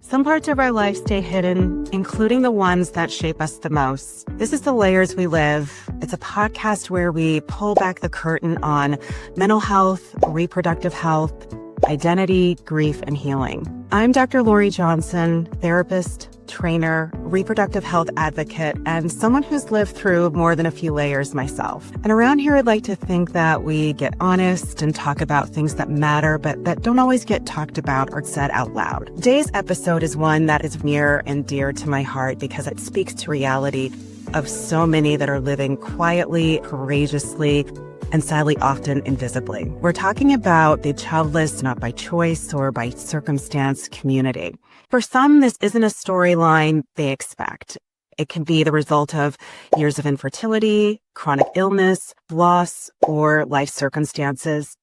Some parts of our life stay hidden, including the ones that shape us the most. This is The Layers We Live. It's a podcast where we pull back the curtain on mental health, reproductive health, identity, grief, and healing. I'm Dr. Loree Johnson, therapist, trainer, reproductive health advocate, and someone who's lived through more than a few layers myself. And around here, I'd like to think that we get honest and talk about things that matter, but that don't always get talked about or said out loud. Today's episode is one that is near and dear to my heart because it speaks to reality of so many that are living quietly, courageously, and sadly often invisibly. We're talking about the childless, not by choice or by circumstance community. For some, this isn't a storyline they expect. It can be the result of years of infertility, chronic illness, loss, or life circumstances.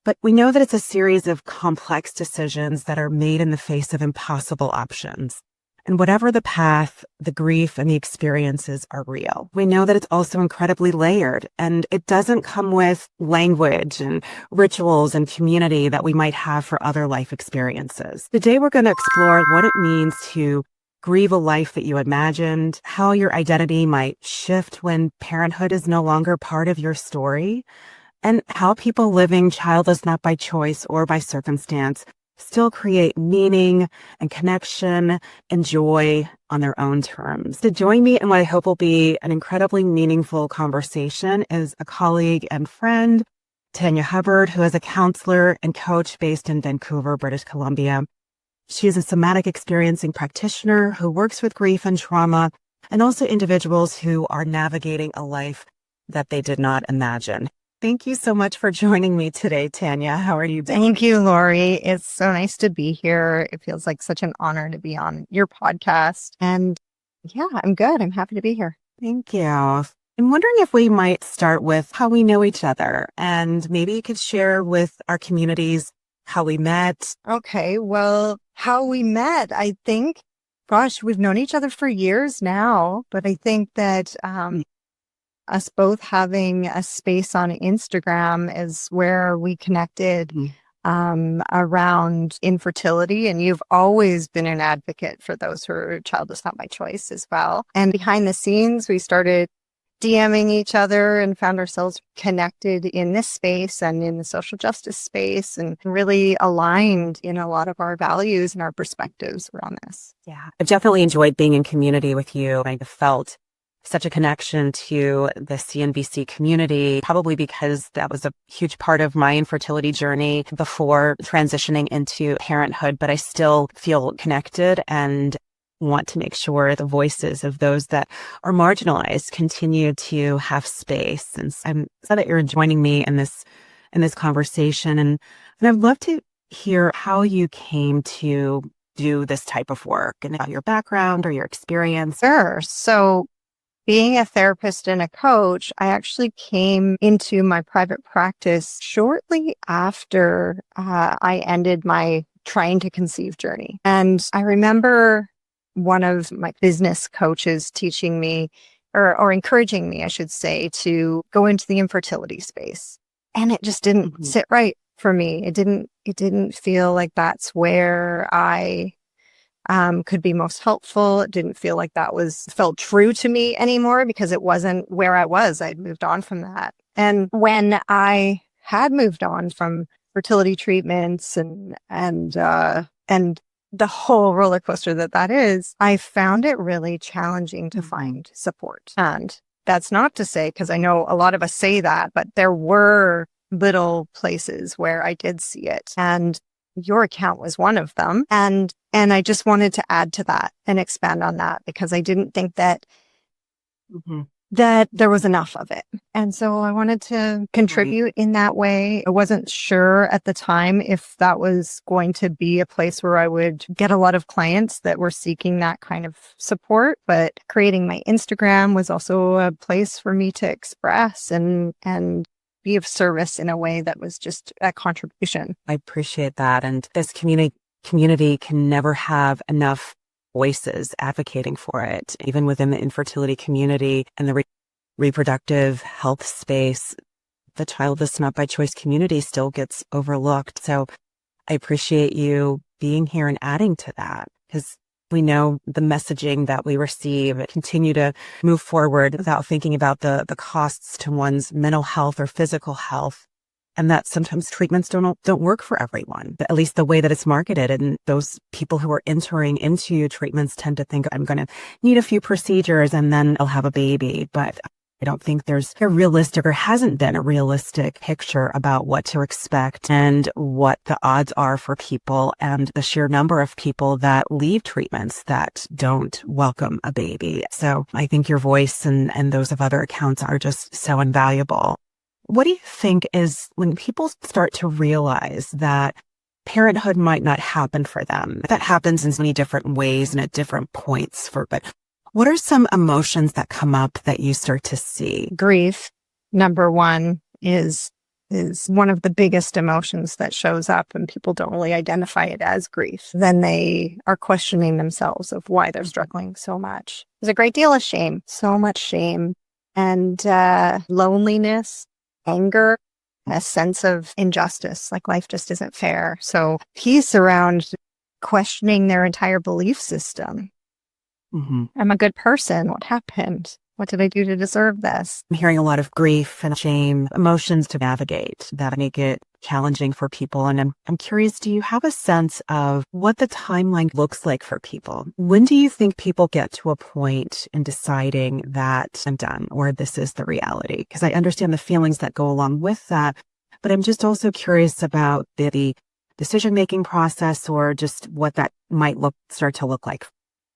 But we know that it's a series of complex decisions that are made in the face of impossible options. And whatever the path, the grief and the experiences are real. We know that it's also incredibly layered, and it doesn't come with language and rituals and community that we might have for other life experiences. Today, we're going to explore what it means to grieve a life that you imagined, how your identity might shift when parenthood is no longer part of your story, and how people living childless not by choice or by circumstance still create meaning and connection and joy on their own terms. To join me in what I hope will be an incredibly meaningful conversation is a colleague and friend, Tanya Hubbard, who is a counselor and coach based in Vancouver, British Columbia. She is a somatic experiencing practitioner who works with grief and trauma, and also individuals who are navigating a life that they did not imagine. Thank you so much for joining me today, Tanya. How are you doing? Thank you, Loree. It's so nice to be here. It feels like such an honor to be on your podcast. And yeah, I'm good. I'm happy to be here. Thank you. I'm wondering if we might start with how we know each other, and maybe you could share with our communities how we met. Okay, well, how we met, I think, gosh, we've known each other for years now, but I think that us both having a space on Instagram is where we connected around infertility. And you've always been an advocate for those who are childless not by choice as well. And behind the scenes, we started DMing each other and found ourselves connected in this space and in the social justice space, and really aligned in a lot of our values and our perspectives around this. Yeah, I've definitely enjoyed being in community with you. I felt such a connection to the CNBC community, probably because that was a huge part of my infertility journey before transitioning into parenthood. But I still feel connected and want to make sure the voices of those that are marginalized continue to have space. And I'm glad that you're joining me in this conversation. And I'd love to hear how you came to do this type of work and about your background or your experience. Sure. So being a therapist and a coach, I actually came into my private practice shortly after I ended my trying to conceive journey. And I remember one of my business coaches teaching me or encouraging me, I should say, to go into the infertility space. And it just didn't sit right for me. It didn't feel like that's where I could be most helpful. It didn't feel like that felt true to me anymore because it wasn't where I was. I'd moved on from that. And when I had moved on from fertility treatments and the whole roller coaster that is, I found it really challenging to find support. And that's not to say, because I know a lot of us say that, but there were little places where I did see it. And your account was one of them. And I just wanted to add to that and expand on that because I didn't think that that there was enough of it. And so I wanted to contribute in that way. I wasn't sure at the time if that was going to be a place where I would get a lot of clients that were seeking that kind of support, but creating my Instagram was also a place for me to express and be of service in a way that was just a contribution. I appreciate that. And this community can never have enough voices advocating for it. Even within the infertility community and the reproductive health space, the childless not by choice community still gets overlooked. So I appreciate you being here and adding to that. because we know the messaging that we receive continue to move forward without thinking about the costs to one's mental health or physical health. And that sometimes treatments don't work for everyone, but at least the way that it's marketed. And those people who are entering into treatments tend to think, I'm going to need a few procedures and then I'll have a baby. But I don't think there's a realistic, or hasn't been a realistic picture about what to expect and what the odds are for people, and the sheer number of people that leave treatments that don't welcome a baby. So I think your voice and those of other accounts are just so invaluable. What do you think is when people start to realize that parenthood might not happen for them? That happens in so many different ways and at different points but what are some emotions that come up that you start to see? Grief, number one, is one of the biggest emotions that shows up, and people don't really identify it as grief. Then they are questioning themselves of why they're struggling so much. There's a great deal of shame, so much shame, and loneliness, anger, a sense of injustice, like life just isn't fair. So peace around questioning their entire belief system. Mm-hmm. I'm a good person. What happened? What did I do to deserve this? I'm hearing a lot of grief and shame, emotions to navigate that make it challenging for people. And I'm curious, do you have a sense of what the timeline looks like for people? When do you think people get to a point in deciding that I'm done, or this is the reality? Because I understand the feelings that go along with that, but I'm just also curious about the decision-making process, or just what that might start to look like.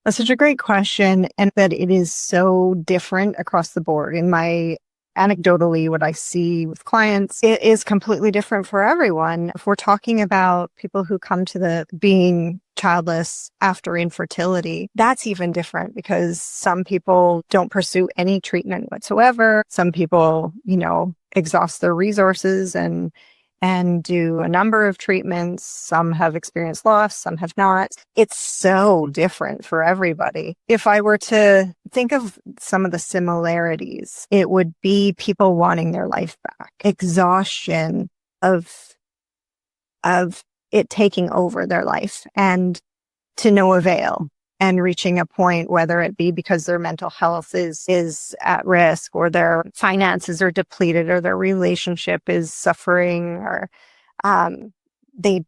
That's such a great question, and that it is so different across the board. In my anecdotally, what I see with clients, it is completely different for everyone. If we're talking about people who come to the being childless after infertility, that's even different, because some people don't pursue any treatment whatsoever. Some people, exhaust their resources and do a number of treatments. Some have experienced loss, some have not. It's so different for everybody. If I were to think of some of the similarities, it would be people wanting their life back, exhaustion of it taking over their life, and to no avail, and reaching a point, whether it be because their mental health is at risk, or their finances are depleted, or their relationship is suffering, or they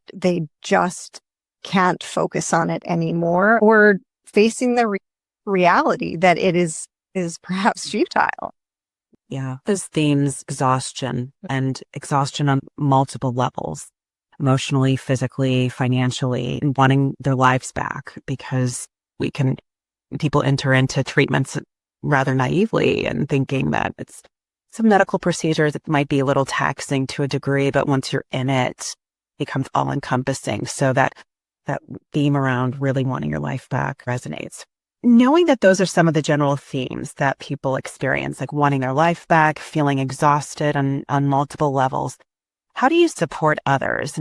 just can't focus on it anymore, or facing the reality that it is perhaps futile. Yeah, those themes, exhaustion on multiple levels, emotionally, physically, financially, and wanting their lives back, because people enter into treatments rather naively and thinking that it's some medical procedures. It might be a little taxing to a degree, but once you're in it, it becomes all encompassing. So that theme around really wanting your life back resonates. Knowing that those are some of the general themes that people experience, like wanting their life back, feeling exhausted on multiple levels, how do you support others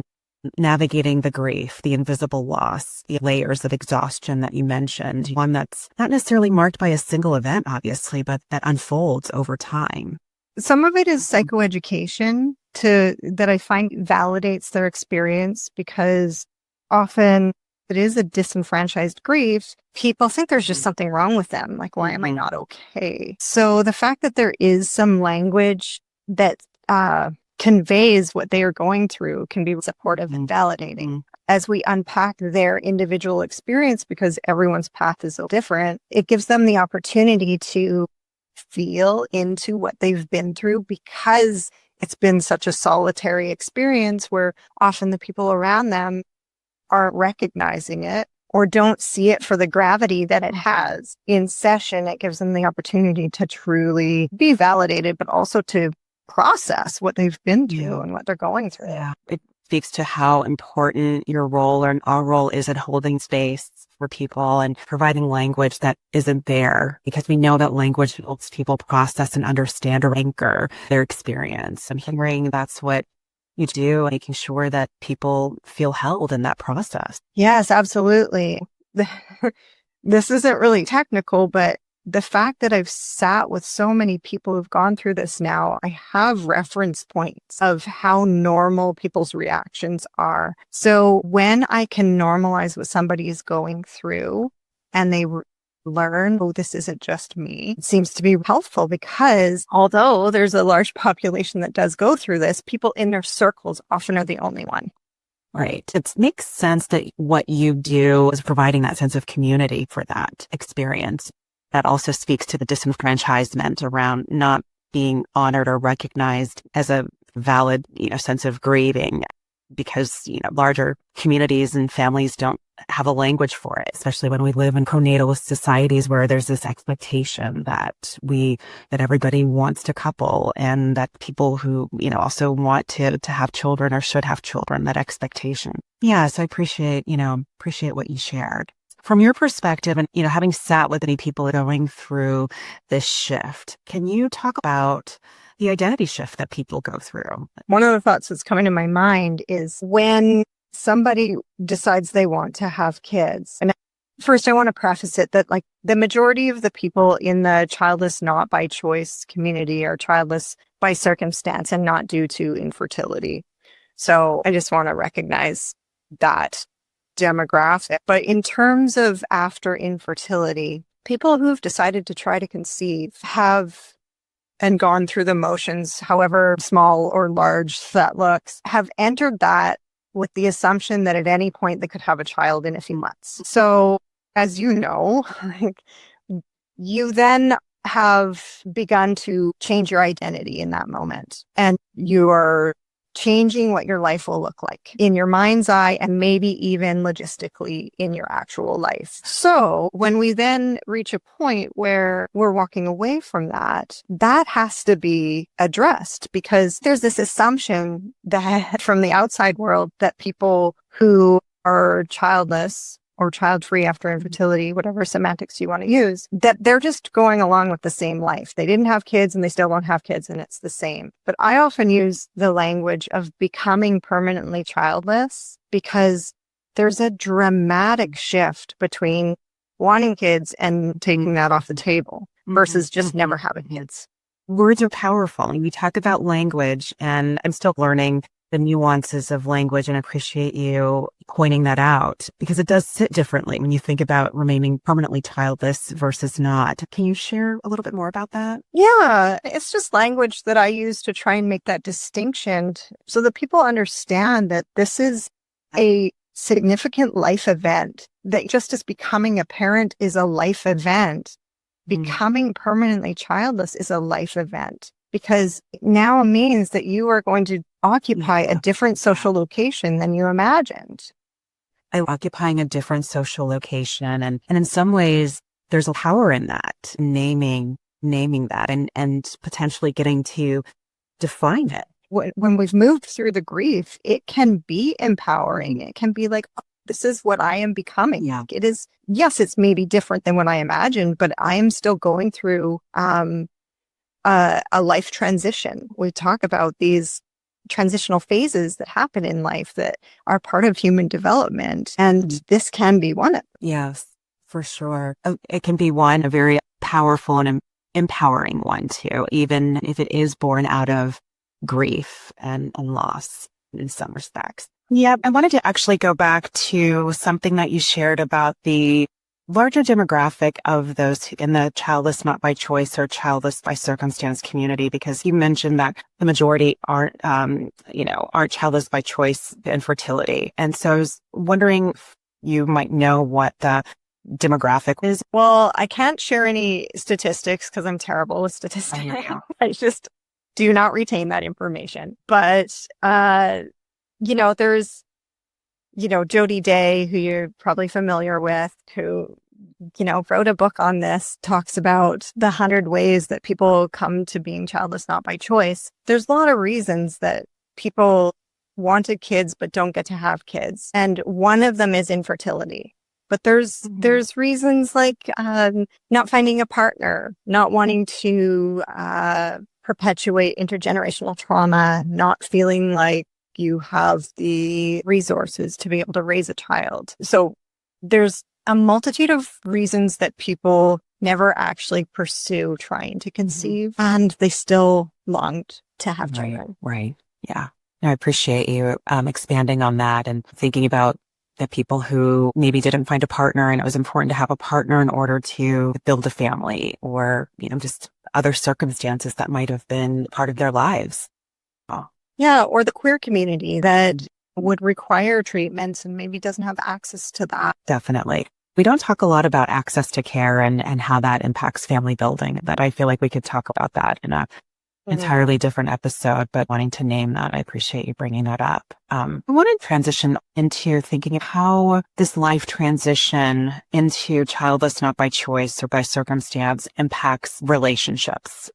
navigating the grief, the invisible loss, the layers of exhaustion that you mentioned, one that's not necessarily marked by a single event, obviously, but that unfolds over time? Some of it is psychoeducation that I find validates their experience, because often it is a disenfranchised grief. People think there's just something wrong with them. Like, why am I not okay? So the fact that there is some language that conveys what they are going through can be supportive and validating. As we unpack their individual experience, because everyone's path is so different, it gives them the opportunity to feel into what they've been through, because it's been such a solitary experience where often the people around them aren't recognizing it or don't see it for the gravity that it has. In session, it gives them the opportunity to truly be validated, but also to process what they've been through and what they're going through. Yeah, it speaks to how important your role or our role is at holding space for people and providing language that isn't there, because we know that language helps people process and understand or anchor their experience. I'm hearing that's what you do, making sure that people feel held in that process. Yes, absolutely. This isn't really technical, but the fact that I've sat with so many people who've gone through this now, I have reference points of how normal people's reactions are. So when I can normalize what somebody is going through and they learn, oh, this isn't just me, it seems to be helpful, because although there's a large population that does go through this, people in their circles often are the only one. Right. It makes sense that what you do is providing that sense of community for that experience. That also speaks to the disenfranchisement around not being honored or recognized as a valid, sense of grieving, because, larger communities and families don't have a language for it, especially when we live in pronatalist societies where there's this expectation that everybody wants to couple, and that people who, also want to have children or should have children, that expectation. Yeah. So I appreciate what you shared. From your perspective and, having sat with many people going through this shift, can you talk about the identity shift that people go through? One of the thoughts that's coming to my mind is when somebody decides they want to have kids. And first, I want to preface it that the majority of the people in the childless not by choice community are childless by circumstance and not due to infertility. So I just want to recognize that demographic. But in terms of after infertility, people who have decided to try to conceive have and gone through the motions, however small or large that looks, have entered that with the assumption that at any point they could have a child in a few months. So as you know, you then have begun to change your identity in that moment. And you are changing what your life will look like in your mind's eye and maybe even logistically in your actual life. So when we then reach a point where we're walking away from that, that has to be addressed, because there's this assumption that from the outside world that people who are childless or child-free after infertility, whatever semantics you want to use, that they're just going along with the same life. They didn't have kids and they still don't have kids, and it's the same. But I often use the language of becoming permanently childless, because there's a dramatic shift between wanting kids and taking that off the table versus just never having kids. Words are powerful. And we talk about language, and I'm still learning the nuances of language, and appreciate you pointing that out, because it does sit differently when you think about remaining permanently childless versus not. Can you share a little bit more about that? Yeah, it's just language that I use to try and make that distinction so that people understand that this is a significant life event, that just as becoming a parent is a life event, becoming permanently childless is a life event. Because now means that you are going to occupy a different social location than you imagined. Occupying a different social location. And in some ways, there's a power in that, naming that and potentially getting to define it. When we've moved through the grief, it can be empowering. It can be like, oh, this is what I am becoming. Yeah. It is, yes, it's maybe different than what I imagined, but I am still going through a life transition. We talk about these transitional phases that happen in life that are part of human development. And this can be one of them. Yes, for sure. It can be a very powerful and empowering one too, even if it is born out of grief and loss in some respects. Yeah, I wanted to actually go back to something that you shared about the larger demographic of those in the childless not by choice or childless by circumstance community, because you mentioned that the majority aren't childless by choice infertility. And so I was wondering if you might know what the demographic is. Well, I can't share any statistics because I'm terrible with statistics. I just do not retain that information. But, there's Jody Day, who you're probably familiar with, who, wrote a book on this, talks about the 100 ways that people come to being childless not by choice. There's a lot of reasons that people wanted kids but don't get to have kids. And one of them is infertility. But there's reasons like not finding a partner, not wanting to perpetuate intergenerational trauma, not feeling like you have the resources to be able to raise a child. So there's a multitude of reasons that people never actually pursue trying to conceive, and they still longed to have children. Right. Yeah. I appreciate you expanding on that and thinking about the people who maybe didn't find a partner and it was important to have a partner in order to build a family, or, just other circumstances that might have been part of their lives. Oh. Yeah. Or the queer community that would require treatments and maybe doesn't have access to that. Definitely. We don't talk a lot about access to care and how that impacts family building, but I feel like we could talk about that in a entirely different episode, but wanting to name that, I appreciate you bringing that up. I want to transition into thinking of how this life transition into childless, not by choice or by circumstance, impacts relationships,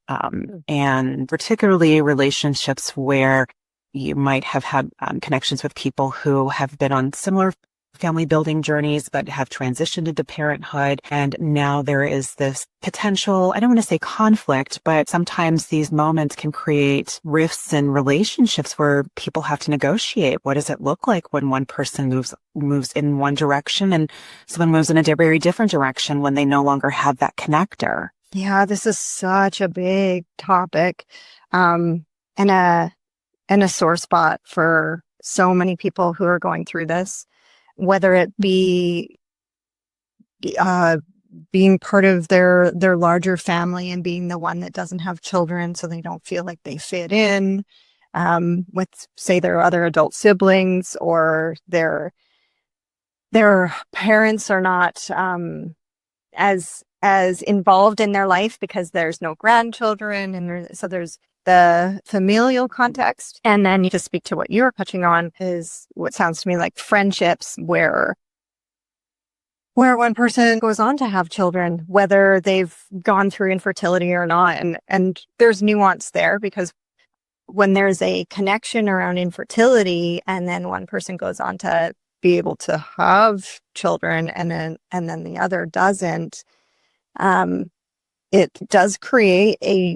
and particularly relationships where you might have had connections with people who have been on similar family building journeys, but have transitioned into parenthood. And now there is this potential, I don't want to say conflict, but sometimes these moments can create rifts in relationships where people have to negotiate. What does it look like when one person moves in one direction and someone moves in a very different direction when they no longer have that connector? Yeah, this is such a big topic, and a sore spot for so many people who are going through this. Whether it be being part of their larger family and being the one that doesn't have children so they don't feel like they fit in with, say, their other adult siblings, or their parents are not as involved in their life because there's no grandchildren, and so there's the familial context. And then to speak to what you're touching on is what sounds to me like friendships where one person goes on to have children, whether they've gone through infertility or not. And there's nuance there, because when there's a connection around infertility and then one person goes on to be able to have children and then the other doesn't, it does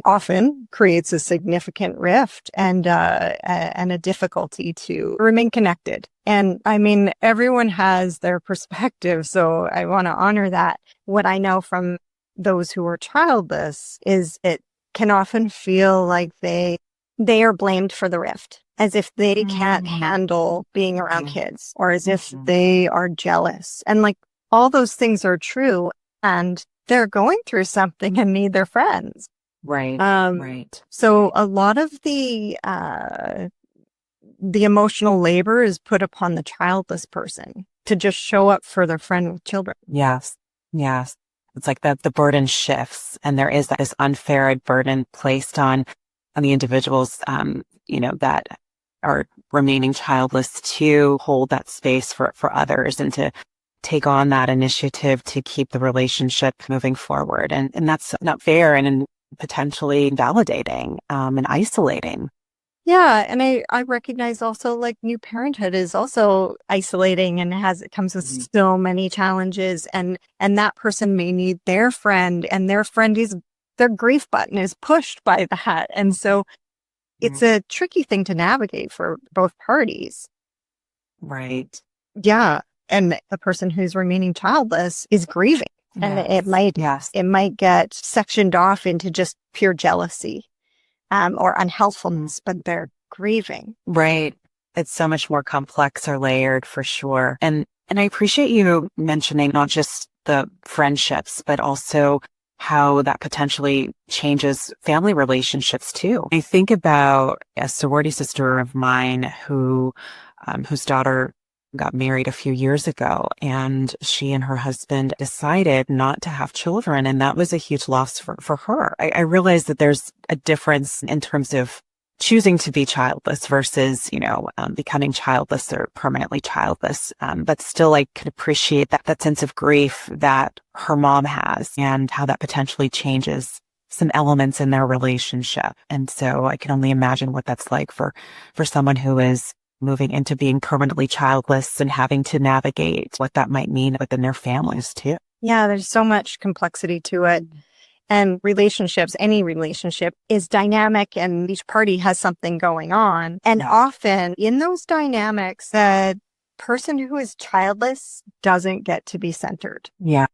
often creates a significant rift and a difficulty to remain connected. And I mean, everyone has their perspective, so I want to honor that. What I know from those who are childless is it can often feel like they are blamed for the rift, as if they can't handle being around kids, or as if they are jealous. And like, all those things are true, and they're going through something and need their friends. Right. Right. So a lot of the emotional labor is put upon the childless person to just show up for their friend with children. Yes. It's like that the burden shifts, and there is this unfair burden placed on the individuals, that are remaining childless, to hold that space for others and to take on that initiative to keep the relationship moving forward. And that's not fair and potentially invalidating and isolating. Yeah. And I recognize also, like, new parenthood is also isolating and it comes with so many challenges, and that person may need their friend, and their their grief button is pushed by that. And so it's a tricky thing to navigate for both parties. Right. Yeah. And the person who's remaining childless is grieving. Yes. And it might get sectioned off into just pure jealousy or unhelpfulness, but they're grieving. Right. It's so much more complex or layered, for sure. And I appreciate you mentioning not just the friendships, but also how that potentially changes family relationships too. I think about a sorority sister of mine whose daughter got married a few years ago, and she and her husband decided not to have children. And that was a huge loss for her. I realized that there's a difference in terms of choosing to be childless versus, becoming childless or permanently childless. But still, I could appreciate that sense of grief that her mom has and how that potentially changes some elements in their relationship. And so I can only imagine what that's like for someone who is moving into being permanently childless and having to navigate what that might mean within their families too. Yeah, there's so much complexity to it. And relationships, any relationship, is dynamic, and each party has something going on. And often in those dynamics, the person who is childless doesn't get to be centered. Yeah.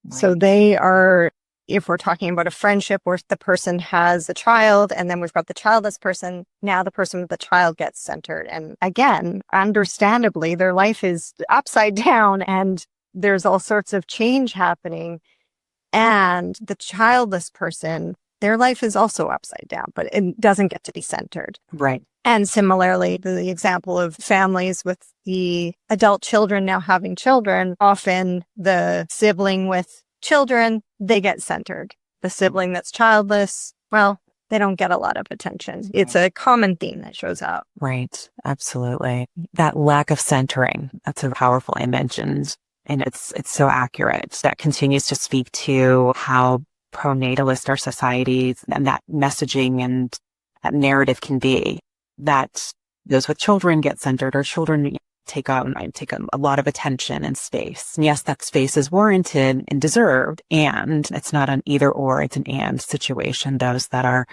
Right. So they are if we're talking about a friendship where the person has a child and then we've got the childless person, now the person with the child gets centered. And again, understandably, their life is upside down and there's all sorts of change happening. And the childless person, their life is also upside down, but it doesn't get to be centered. Right. And similarly, the example of families with the adult children now having children, often the sibling with children, they get centered. The sibling that's childless, well, they don't get a lot of attention. It's a common theme that shows up. Right. Absolutely. That lack of centering, that's a powerful image, and it's so accurate. That continues to speak to how pronatalist our societies and that messaging and that narrative can be, that those with children get centered, or children take a lot of attention and space. And yes, that space is warranted and deserved, and it's not an either or, it's an and situation. Those that are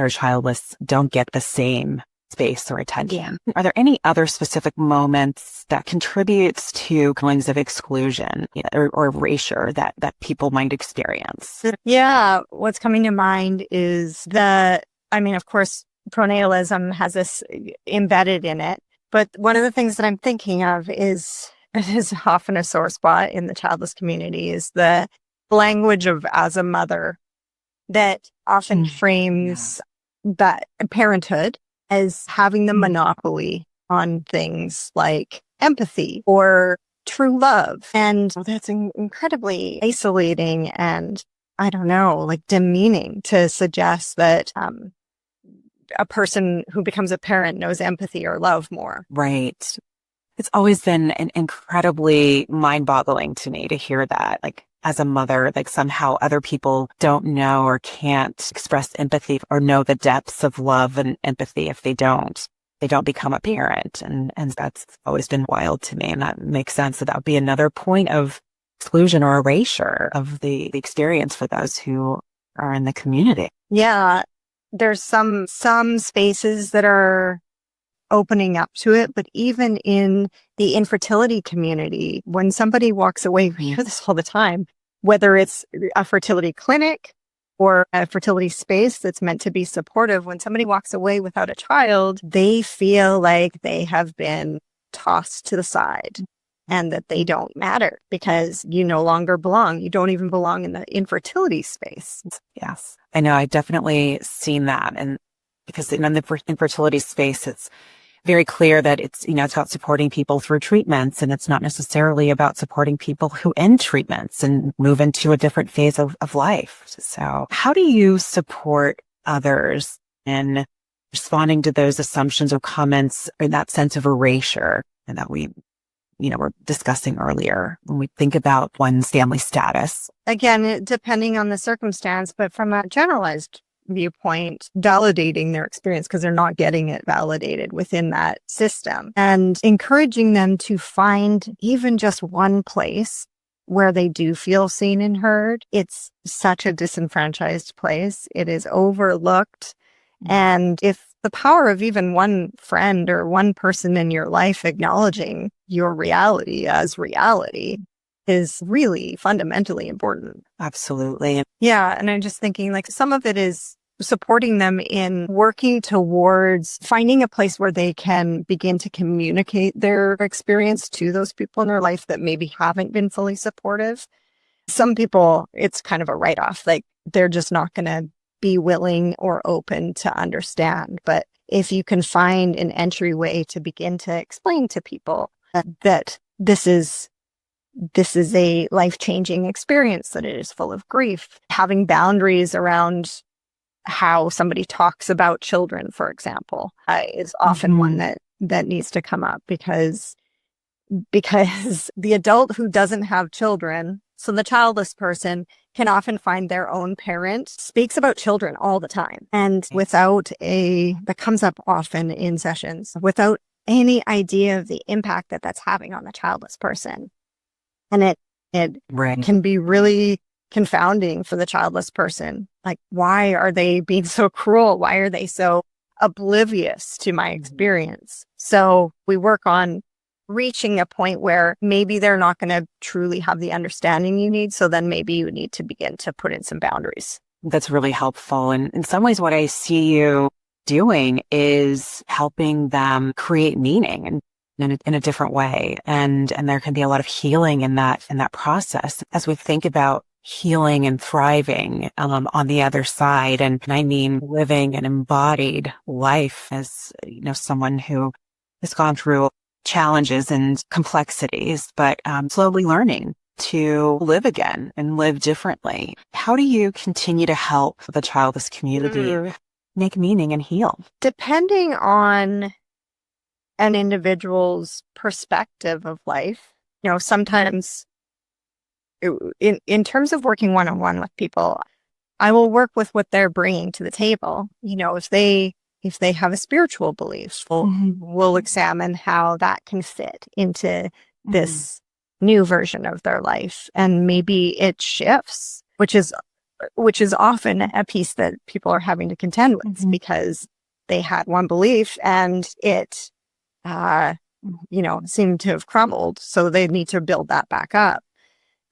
childless don't get the same space or attention. Yeah. Are there any other specific moments that contributes to feelings of exclusion or erasure that people might experience? Yeah, what's coming to mind is of course, pronatalism has this embedded in it. But one of the things that I'm thinking of is often a sore spot in the childless community is the language of as a mother that often frames that parenthood as having the monopoly on things like empathy or true love. And that's incredibly isolating and, I don't know, like demeaning to suggest that a person who becomes a parent knows empathy or love more. Right. It's always been incredibly mind-boggling to me to hear that, like, as a mother, like somehow other people don't know or can't express empathy or know the depths of love and empathy if they don't become a parent. And that's always been wild to me. And that makes sense. That would be another point of exclusion or erasure of the experience for those who are in the community. Yeah. There's some spaces that are opening up to it, but even in the infertility community, when somebody walks away, we hear this all the time, whether it's a fertility clinic or a fertility space that's meant to be supportive, when somebody walks away without a child, they feel like they have been tossed to the side and that they don't matter because you no longer belong. You don't even belong in the infertility space. Yes. I know. I've definitely seen that. And because in the infertility space, it's very clear that it's about supporting people through treatments, and it's not necessarily about supporting people who end treatments and move into a different phase of life. So how do you support others in responding to those assumptions or comments or that sense of erasure and that we were discussing earlier when we think about one's family status? Again, depending on the circumstance, but from a generalized viewpoint, validating their experience because they're not getting it validated within that system and encouraging them to find even just one place where they do feel seen and heard. It's such a disenfranchised place. It is overlooked. And if the power of even one friend or one person in your life acknowledging your reality as reality is really fundamentally important. Absolutely. Yeah. And I'm just thinking like some of it is supporting them in working towards finding a place where they can begin to communicate their experience to those people in their life that maybe haven't been fully supportive. Some people, it's kind of a write-off. Like they're just not going to be willing or open to understand. But if you can find an entryway to begin to explain to people that this is a life-changing experience, that it is full of grief, having boundaries around how somebody talks about children, for example, is often one that needs to come up because the adult who doesn't have children, so the childless person can often find their own parent speaks about children all the time. And that comes up often in sessions, without any idea of the impact that that's having on the childless person. And it can be really confounding for the childless person. Like, why are they being so cruel? Why are they so oblivious to my experience? So we work on reaching a point where maybe they're not going to truly have the understanding you need. So then maybe you need to begin to put in some boundaries. That's really helpful. And in some ways, what I see you doing is helping them create meaning in a different way. And there can be a lot of healing in that process as we think about healing and thriving on the other side. And I mean living an embodied life as, someone who has gone through challenges and complexities, but slowly learning to live again and live differently. How do you continue to help the childless community make meaning and heal? Depending on an individual's perspective of life, sometimes in terms of working one-on-one with people, I will work with what they're bringing to the table. If they have a spiritual belief, we'll examine how that can fit into this new version of their life. And maybe it shifts, which is often a piece that people are having to contend with because they had one belief and it, seemed to have crumbled. So they need to build that back up.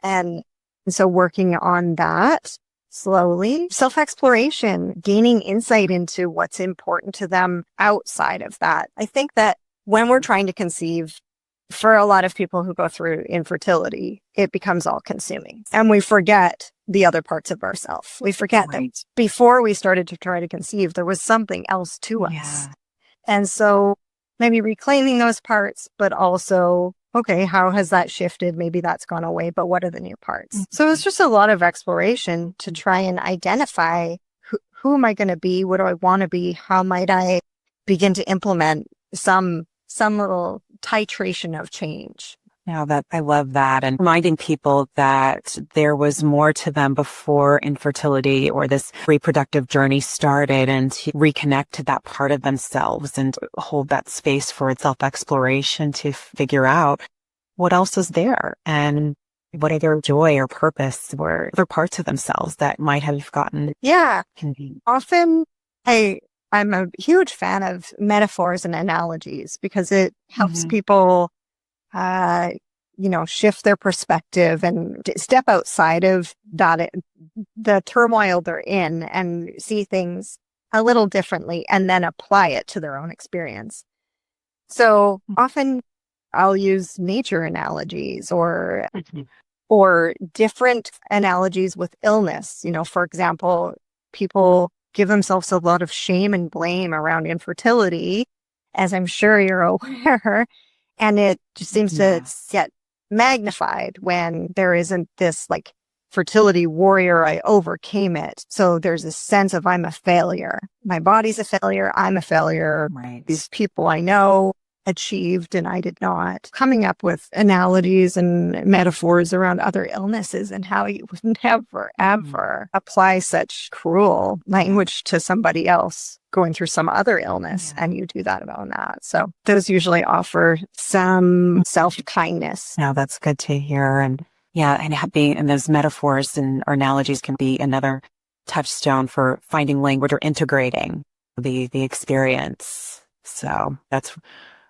And so working on that slowly, self-exploration, gaining insight into what's important to them outside of that. I think that when we're trying to conceive, for a lot of people who go through infertility, it becomes all consuming. And we forget the other parts of ourselves. We forget that before we started to try to conceive, there was something else to us. And so maybe reclaiming those parts, but also, okay, how has that shifted? Maybe that's gone away, but what are the new parts? So it's just a lot of exploration to try and identify who am I going to be? What do I want to be? How might I begin to implement some little titration of change? I love that. And reminding people that there was more to them before infertility or this reproductive journey started, and to reconnect to that part of themselves and hold that space for self-exploration to figure out what else is there and what are their joy or purpose or other parts of themselves that might have gotten convenient. Often I'm a huge fan of metaphors and analogies because it helps people shift their perspective and step outside of the turmoil they're in and see things a little differently and then apply it to their own experience. So often I'll use nature analogies or different analogies with illness. For example, people give themselves a lot of shame and blame around infertility, as I'm sure you're aware. And it just seems to get magnified when there isn't this like fertility warrior, I overcame it. So there's a sense of I'm a failure. My body's a failure. I'm a failure. Right. These people I know achieved and I did not. Coming up with analogies and metaphors around other illnesses and how you would never, ever apply such cruel language to somebody else going through some other illness, and you do that about that. So those usually offer some self-kindness. No, that's good to hear. And and those metaphors or analogies can be another touchstone for finding language or integrating the experience. So that's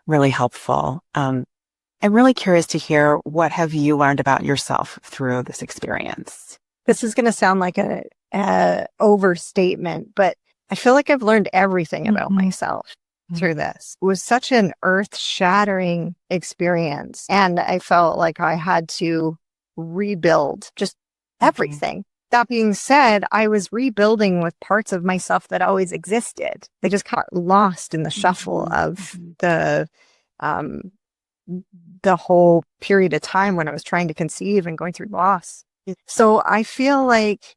really helpful. I'm really curious to hear, what have you learned about yourself through this experience? This is going to sound like a overstatement, but I feel like I've learned everything about myself through this. It was such an earth-shattering experience, and I felt like I had to rebuild just everything. That being said, I was rebuilding with parts of myself that always existed. They just got lost in the shuffle of the whole period of time when I was trying to conceive and going through loss. So I feel like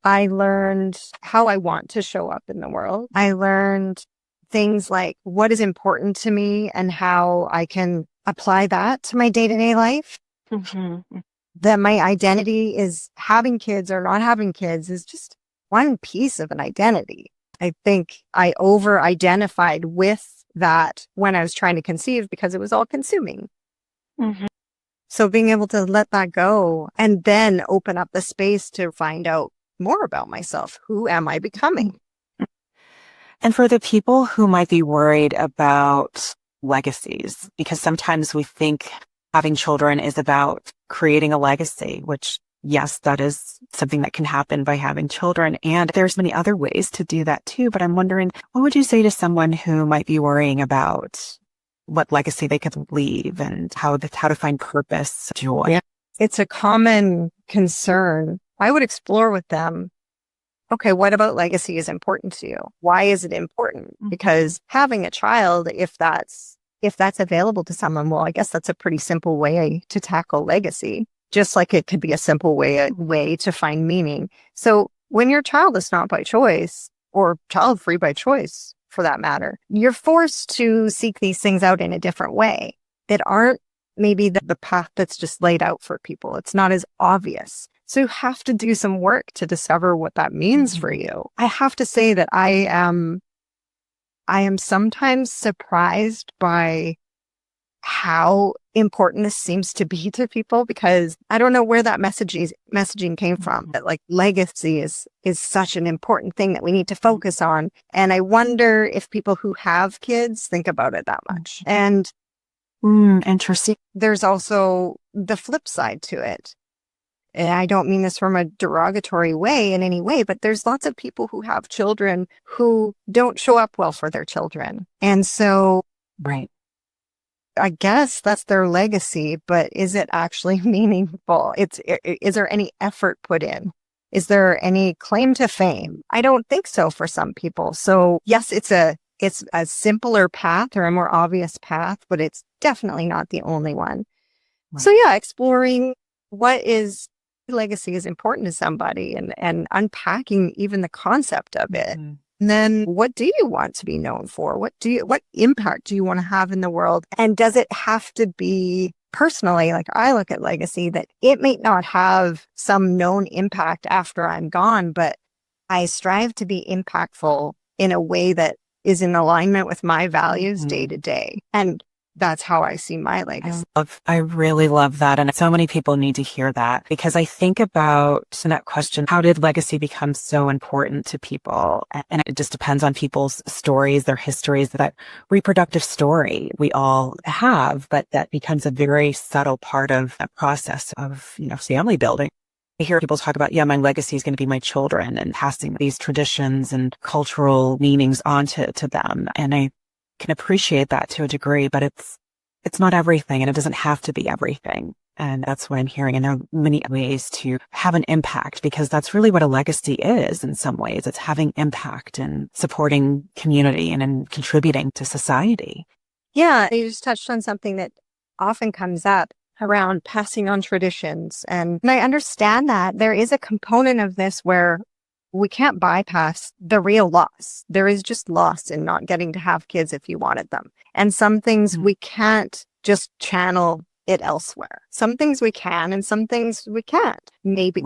I learned how I want to show up in the world. I learned things like what is important to me and how I can apply that to my day-to-day life. That my identity is having kids or not having kids is just one piece of an identity. I think I over-identified with that when I was trying to conceive because it was all consuming. So being able to let that go and then open up the space to find out more about myself. Who am I becoming? And for the people who might be worried about legacies? Because sometimes we think having children is about creating a legacy, which yes, that is something that can happen by having children. And there's many other ways to do that too. But I'm wondering, what would you say to someone who might be worrying about what legacy they could leave and how to find purpose, joy? Yeah. It's a common concern. I would explore with them, okay, what about legacy is important to you? Why is it important? Because having a child, if that's available to someone, well, I guess that's a pretty simple way to tackle legacy. Just like it could be a simple way to find meaning. So when you're childless, not by choice, or child-free by choice, for that matter, you're forced to seek these things out in a different way that aren't maybe the path that's just laid out for people. It's not as obvious. So you have to do some work to discover what that means for you. I have to say that I am sometimes surprised by how important this seems to be to people, because I don't know where that messaging came from, that like legacy is such an important thing that we need to focus on. And I wonder if people who have kids think about it that much. And interesting. There's also the flip side to it. And I don't mean this from a derogatory way in any way, but there's lots of people who have children who don't show up well for their children. And so, right. I guess that's their legacy, but is it actually meaningful? Is there any effort put in? Is there any claim to fame? I don't think so for some people. So yes, it's a simpler path or a more obvious path, but it's definitely not the only one. Right. So yeah, exploring what is legacy is important to somebody and unpacking even the concept of it. And then what do you want to be known for? What impact do you want to have in the world? And does it have to be personally, like I look at legacy, that it may not have some known impact after I'm gone, but I strive to be impactful in a way that is in alignment with my values day to day. And that's how I see my legacy. I really love that. And so many people need to hear that, because I think about that question, how did legacy become so important to people? And it just depends on people's stories, their histories, that reproductive story we all have, but that becomes a very subtle part of that process of, family building. I hear people talk about, my legacy is going to be my children and passing these traditions and cultural meanings on to them. And I can appreciate that to a degree, but it's not everything, and it doesn't have to be everything. And that's what I'm hearing. And there are many ways to have an impact, because that's really what a legacy is in some ways. It's having impact and supporting community and in contributing to society. Yeah, you just touched on something that often comes up around passing on traditions. And I understand that there is a component of this where we can't bypass the real loss. There is just loss in not getting to have kids if you wanted them. And some things we can't just channel it elsewhere. Some things we can, and some things we can't. Maybe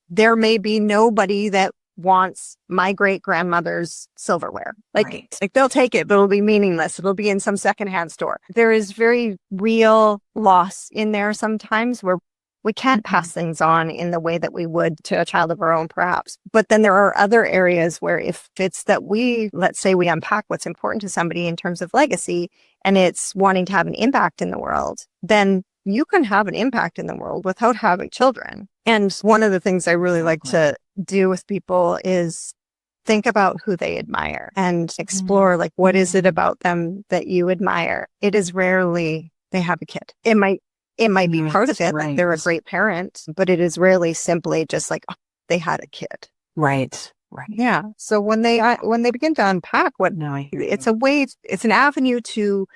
there may be nobody that wants my great grandmother's silverware. Like they'll take it, but it'll be meaningless. It'll be in some secondhand store. There is very real loss in there sometimes where we can't pass things on in the way that we would to a child of our own, perhaps. But then there are other areas where if it's that let's say we unpack what's important to somebody in terms of legacy, and it's wanting to have an impact in the world, then you can have an impact in the world without having children. And one of the things I really like to do with people is think about who they admire and explore, like, what is it about them that you admire? It is rarely they have a kid. It might be part of it, like they're a great parent, but it is rarely simply just like, oh, they had a kid. Right. Yeah. So when they begin to unpack it's an avenue to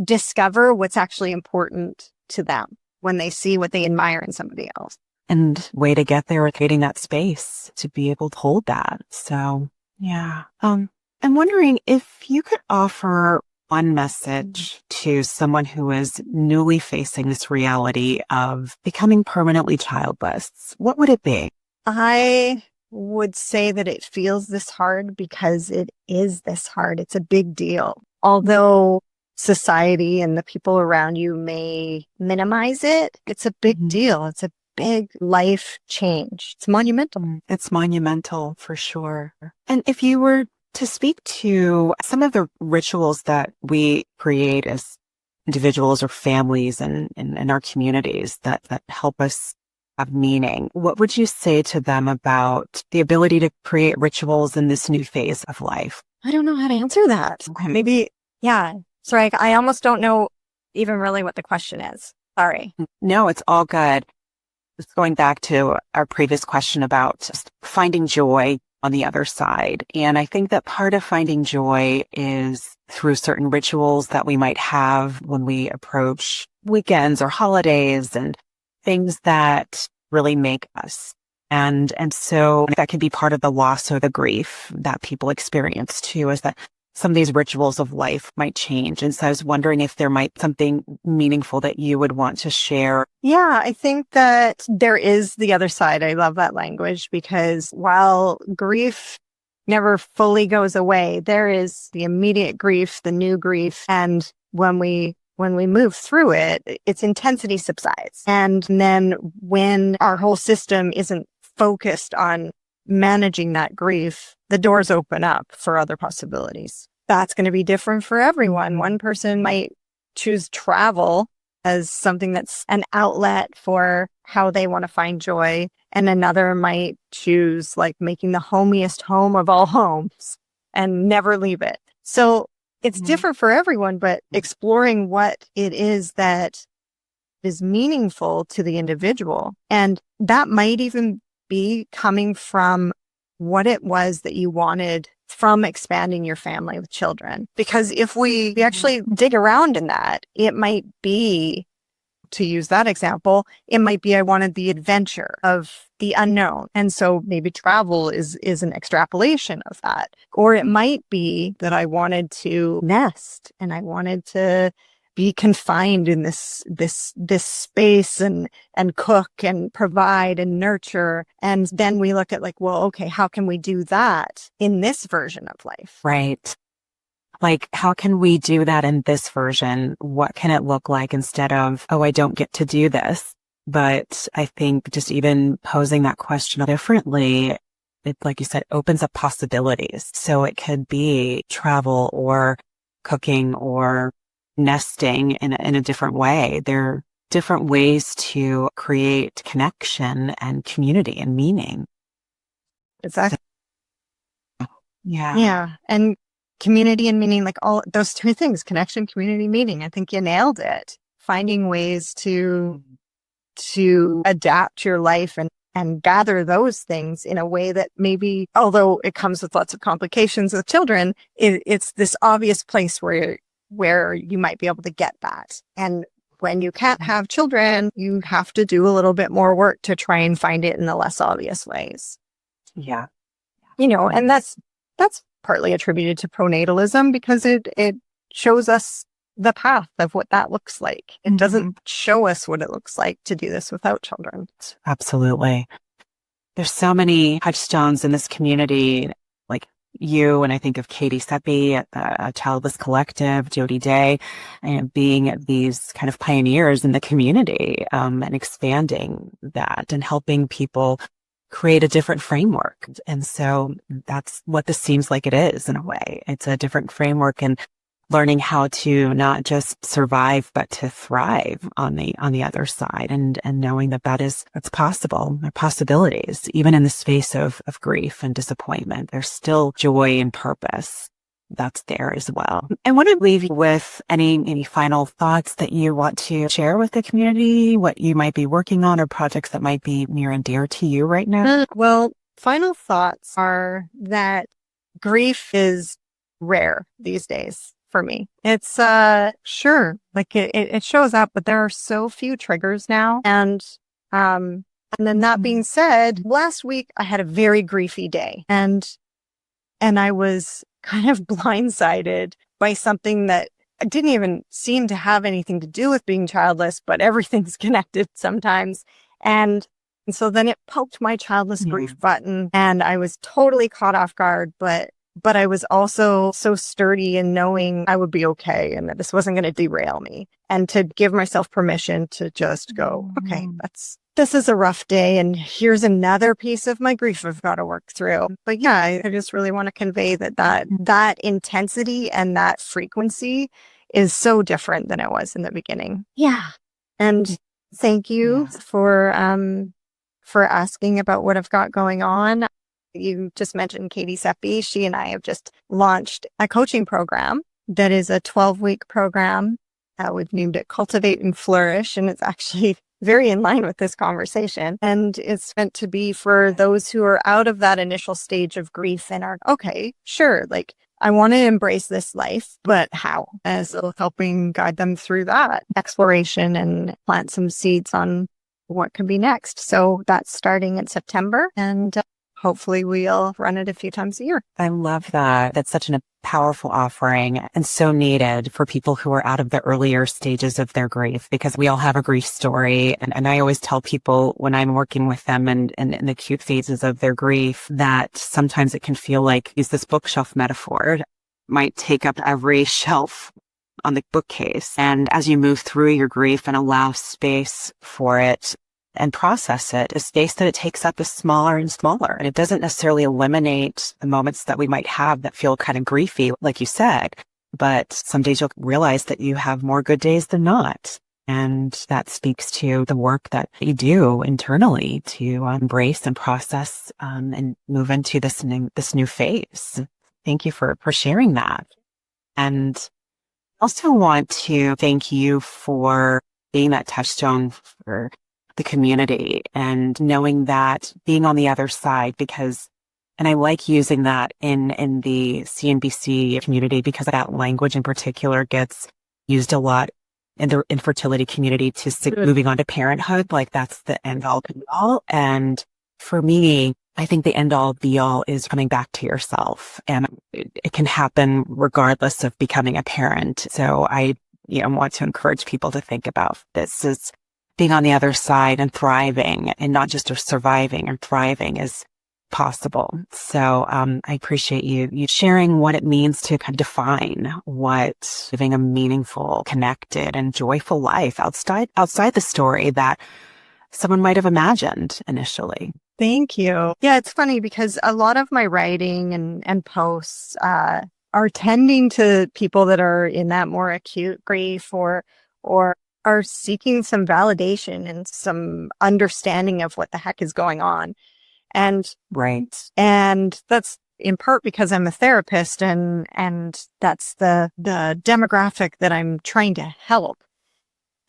discover what's actually important to them when they see what they admire in somebody else. And way to get there, creating that space to be able to hold that. So yeah. I'm wondering if you could offer one message to someone who is newly facing this reality of becoming permanently childless, what would it be? I would say that it feels this hard because it is this hard. It's a big deal. Although society and the people around you may minimize it, it's a big deal. It's a big life change. It's monumental. It's monumental for sure. And if you were to speak to some of the rituals that we create as individuals or families and in our communities that help us have meaning. What would you say to them about the ability to create rituals in this new phase of life? I don't know how to answer that. Okay. Maybe, yeah. Sorry, I almost don't know even really what the question is. Sorry. No, it's all good. Just going back to our previous question about just finding joy on the other side. And I think that part of finding joy is through certain rituals that we might have when we approach weekends or holidays and things that really make us. And so that can be part of the loss or the grief that people experience too, is that some of these rituals of life might change. And so I was wondering if there might something meaningful that you would want to share. Yeah, I think that there is the other side. I love that language because while grief never fully goes away, there is the immediate grief, the new grief. And when we move through it, its intensity subsides. And then when our whole system isn't focused on managing that grief, the doors open up for other possibilities. That's going to be different for everyone. One person might choose travel as something that's an outlet for how they want to find joy. And another might choose like making the homiest home of all homes and never leave it. So it's different for everyone, but exploring what it is that is meaningful to the individual. And that might even be coming from what it was that you wanted from expanding your family with children. Because if we actually dig around in that, it might be, to use that example, it might be I wanted the adventure of the unknown. And so maybe travel is an extrapolation of that. Or it might be that I wanted to nest and I wanted to be confined in this space and cook and provide and nurture. And then we look at like, well, okay, how can we do that in this version of life? Right. Like, how can we do that in this version? What can it look like instead of, oh, I don't get to do this? But I think just even posing that question differently, it, like you said, opens up possibilities. So it could be travel or cooking or nesting in a different way. There are different ways to create connection and community and meaning. Exactly. Yeah. Yeah. And community and meaning, like all those two things, connection, community, meaning. I think you nailed it. Finding ways to adapt your life and gather those things in a way that maybe, although it comes with lots of complications with children, it's this obvious place where you might be able to get that. And when you can't have children, you have to do a little bit more work to try and find it in the less obvious ways. Yeah. And that's partly attributed to pronatalism because it shows us the path of what that looks like. It doesn't show us what it looks like to do this without children. Absolutely. There's so many touchstones in this community, like you, and I think of Katie Seppi at the Childless Collective, Jody Day, and being these kind of pioneers in the community, and expanding that and helping people create a different framework. And so that's what this seems like it is in a way. It's a different framework and learning how to not just survive, but to thrive on the other side and knowing that's possible. There are possibilities, even in the space of grief and disappointment. There's still joy and purpose that's there as well. I want to leave you with any final thoughts that you want to share with the community, what you might be working on or projects that might be near and dear to you right now. Well, final thoughts are that grief is rare these days for me. It's sure, like it shows up, but there are so few triggers now. And then that being said, last week I had a very griefy day and I was kind of blindsided by something that didn't even seem to have anything to do with being childless, but everything's connected sometimes. And so then it poked my childless grief button and I was totally caught off guard, but I was also so sturdy in knowing I would be okay and that this wasn't going to derail me, and to give myself permission to just go, okay, this is a rough day and here's another piece of my grief I've got to work through. But yeah, I just really want to convey that intensity and that frequency is so different than it was in the beginning. Yeah. And thank you for asking about what I've got going on. You just mentioned Katie Seppi. She and I have just launched a coaching program that is a 12-week program. We've named it Cultivate and Flourish, and it's actually very in line with this conversation. And it's meant to be for those who are out of that initial stage of grief and are, okay, sure, like I want to embrace this life, but how? And so helping guide them through that exploration and plant some seeds on what can be next. So that's starting in September, and hopefully we'll run it a few times a year. I love that. That's such a powerful offering and so needed for people who are out of the earlier stages of their grief, because we all have a grief story. And I always tell people when I'm working with them and in the acute phases of their grief that sometimes it can feel like, use this bookshelf metaphor, it might take up every shelf on the bookcase. And as you move through your grief and allow space for it and process it, a space that it takes up is smaller and smaller. And it doesn't necessarily eliminate the moments that we might have that feel kind of griefy, like you said, but some days you'll realize that you have more good days than not. And that speaks to the work that you do internally to embrace and process and move into this new phase. Thank you for sharing that. And I also want to thank you for being that touchstone for the community and knowing that being on the other side, and I like using that in the CNBC community because that language in particular gets used a lot in the infertility community moving on to parenthood. Like that's the end all be all. And for me, I think the end all be all is coming back to yourself, and it can happen regardless of becoming a parent. So I, want to encourage people to think about this as being on the other side and thriving, and not just surviving or thriving is possible. So I appreciate you sharing what it means to kind of define what living a meaningful, connected, and joyful life outside the story that someone might have imagined initially. Thank you. Yeah, it's funny because a lot of my writing and posts are tending to people that are in that more acute grief or are seeking some validation and some understanding of what the heck is going on. And that's in part because I'm a therapist and that's the demographic that I'm trying to help.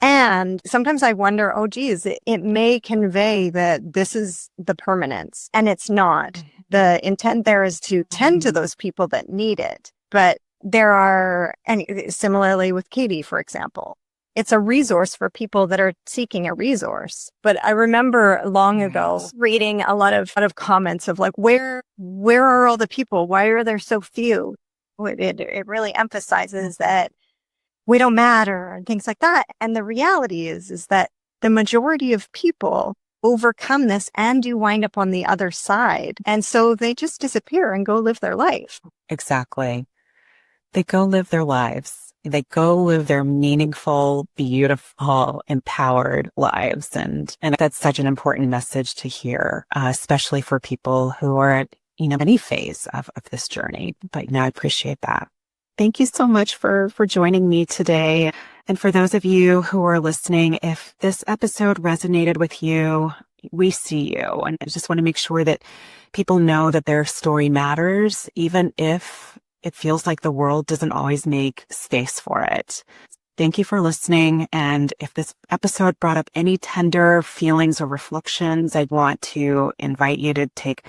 And sometimes I wonder, oh geez, it may convey that this is the permanence, and it's not. The intent there is to tend to those people that need it. But there are, and similarly with Katie, for example, it's a resource for people that are seeking a resource. But I remember long ago reading a lot of comments of like, where are all the people? Why are there so few? It really emphasizes that we don't matter and things like that. And the reality is that the majority of people overcome this and do wind up on the other side. And so they just disappear and go live their life. Exactly. They go live their lives. They go live their meaningful, beautiful, empowered lives. And that's such an important message to hear, especially for people who are at, any phase of this journey. But I appreciate that. Thank you so much for joining me today. And for those of you who are listening, if this episode resonated with you, we see you. And I just want to make sure that people know that their story matters, even if it feels like the world doesn't always make space for it. Thank you for listening. And if this episode brought up any tender feelings or reflections, I'd want to invite you to take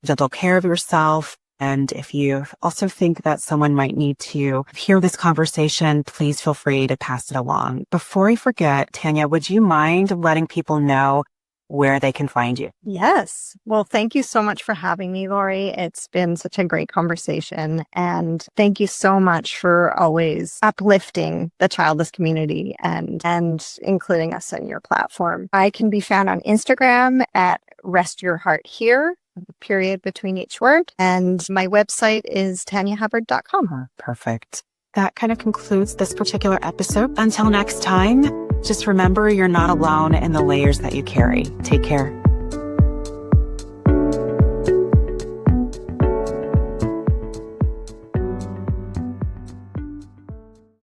gentle care of yourself. And if you also think that someone might need to hear this conversation, please feel free to pass it along. Before I forget, Tanya, would you mind letting people know where they can find you? Yes. Well, thank you so much for having me, Loree. It's been such a great conversation. And thank you so much for always uplifting the childless community and including us in your platform. I can be found on Instagram at Rest Your Heart Here, period between each word. And my website is tanyahubbard.com. Perfect. That kind of concludes this particular episode. Until next time, Just remember, you're not alone in the layers that you carry. Take care.